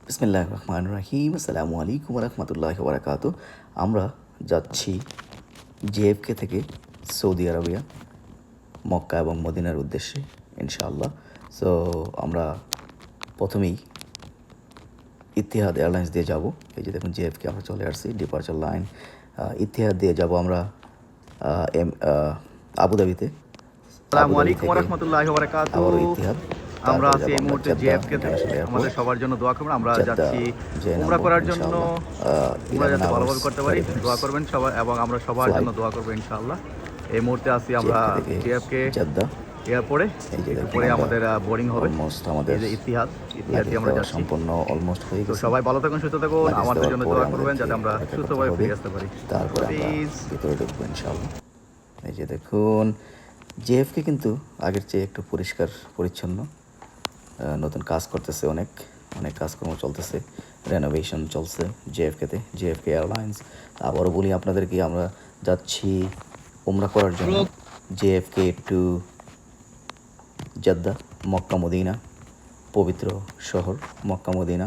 বিসমিল্লাহির রহমানির রহিম। আসসালামু আলাইকুম ওয়া রাহমাতুল্লাহি ওয়া বারাকাতুহু। আমরা যাচ্ছি জেএফকে থেকে সৌদি আরবিয়া, মক্কা এবং মদিনার উদ্দেশ্যে ইনশাআল্লাহ। সো আমরা প্রথমেই ইতিহাদ এয়ারলাইন্স দিয়ে যাব। এই যে দেখুন জেএফকে আমরা চলে আসছি, ডিপার্চার লাইন ইতিহাদ দিয়ে যাব আমরা আবুধাবিতে। আসসালামু আবুধাবি আলাইকুম ওয়া থেকে রাহমাতুল্লাহি ওয়া বারাকাতুহু। আবারও ইতিহাদ, আমরা তারপরে আছি যাব এই আমরা মুহূর্তে জেদ্দা জেএফকে তে। ইন্টারন্যাশনাল আমাদের এয়ারপোর্ট। সবার জন্য দোয়া করবেন। আমরা জেদ্দা যাচ্ছি যেয়ে উমরা নামবো করার জন্য। ইনশাআল্লাহ। উমরা 11 যাতে আওয়ার্স ভালোভাবে করতে পারি 30 মিনিটস দোয়া করবেন সবাই, এবং আমরা সবার জন্য ফ্লাইট দোয়া করবো ইনশাআল্লাহ। এই মুহূর্তে আছি আমরা জেএফকে থেকে জেএফকে জেদ্দা। এয়ারপোর্টে। এই যে একটু দেখুন পরে আমরা আমাদের বোর্ডিং হবে। অলমোস্ট এই আমাদের যে ইতিহাদ লাগেজ দিয়ে আমরা দেওয়া যাচ্ছি। সম্পূর্ণ অলমোস্ট হয়ে তো গেছে। সবাই ভালো থাকুন, সুস্থ থাকুন, লাগেজ আমাদের দেওয়ার জন্য পরে দোয়া করবেন আমাদেরকে যাতে আমরা অপেক্ষা করতে সুস্থভাবে হবে, ফিরে আসতে পারি। তারপরে আমরা প্লিজ। ভিতরে ঢুকবো ইনশাআল্লাহ। এই যে দেখুন জেএফকে কিন্তু আগের চেয়ে একটু পরিষ্কার পরিচ্ছন্ন, নতুন কাজ করতেছে, অনেক অনেক কাজকর্ম চলতেছে, রেনোভেশন চলছে জেএফকেতে, জেএফকে এয়ারলাইন্স। আবারও বলি আপনাদেরকে, আমরা যাচ্ছি উমরা করার জন্য JFK to Jeddah, Mecca Medina, পবিত্র শহর মক্কা মদিনা।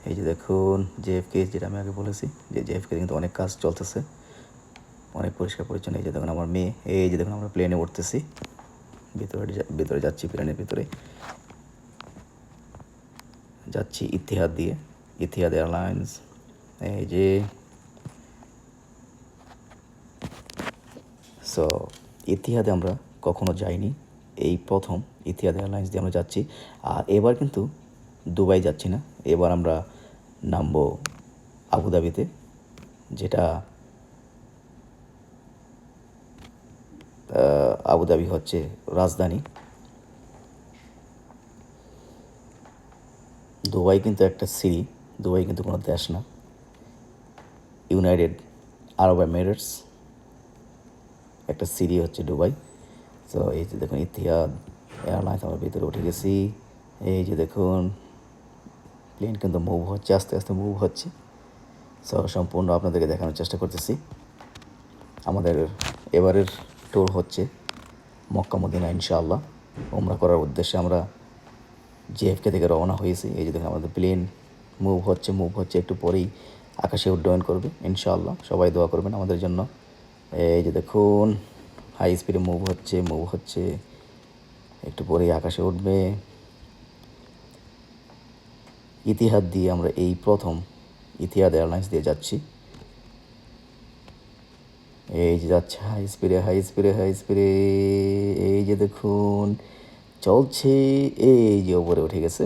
এই যে দেখুন জেএফকে, যেটা আমি আগে বলেছি যে জেএফকে কিন্তু অনেক কাজ চলতেছে, অনেক পরিষ্কার পরিচ্ছন্ন। এই যে দেখুন আমার মেয়ে, এই যে দেখুন আমরা প্লেনে উঠতেছি, ভিতরে যাচ্ছি, প্লেনের ভিতরে যাচ্ছি ইতিহাদ দিয়ে, ইতিহাদ এয়ারলাইন্স। এই যে সো ইতিহাদে আমরা কখনো যাইনি, এই প্রথম ইতিহাদ এয়ারলাইন্স দিয়ে আমরা যাচ্ছি। আর এবার কিন্তু দুবাই যাচ্ছি না, এবার আমরা নামবো আবুধাবিতে, যেটা আবুধাবি হচ্ছে রাজধানী। দুবাই কিন্তু একটা সিটি, দুবাই কিন্তু কোনো দেশ না, ইউনাইটেড আরব এমিরেটস একটা সিটি হচ্ছে দুবাই। তো এই যে দেখুন ইতিহাদ এয়ারলাইন্স, আমরা ভিতরে উঠে গেছি। এই যে দেখুন প্লেন কিন্তু মুভ হচ্ছে, আস্তে আস্তে মুভ হচ্ছে। সো সম্পূর্ণ আপনাদেরকে দেখানোর চেষ্টা করতেছি। আমাদের এবারের ট্যুর হচ্ছে মক্কা মদিনা ইনশাআল্লাহ। উমরা করার উদ্দেশ্যে আমরা জেএফকে থেকে রওনা হয়েছি। এই যে দেখুন আমাদের প্লেন মুভ হচ্ছে, একটু পরেই আকাশে উড্ডয়ন করবে ইনশাআল্লাহ। সবাই দোয়া করবেন আমাদের জন্য। এই যে দেখুন হাই স্পিডে মুভ হচ্ছে, একটু পরেই আকাশে উঠবে। ইতিহাদ দিয়ে আমরা এই প্রথম ইতিহাদ এয়ারলাইন্স দিয়ে যাচ্ছি। এই যে যাচ্ছে হাই স্পিডে, এই যে দেখুন চলছে, এই যে ওপরে উঠে গেছে।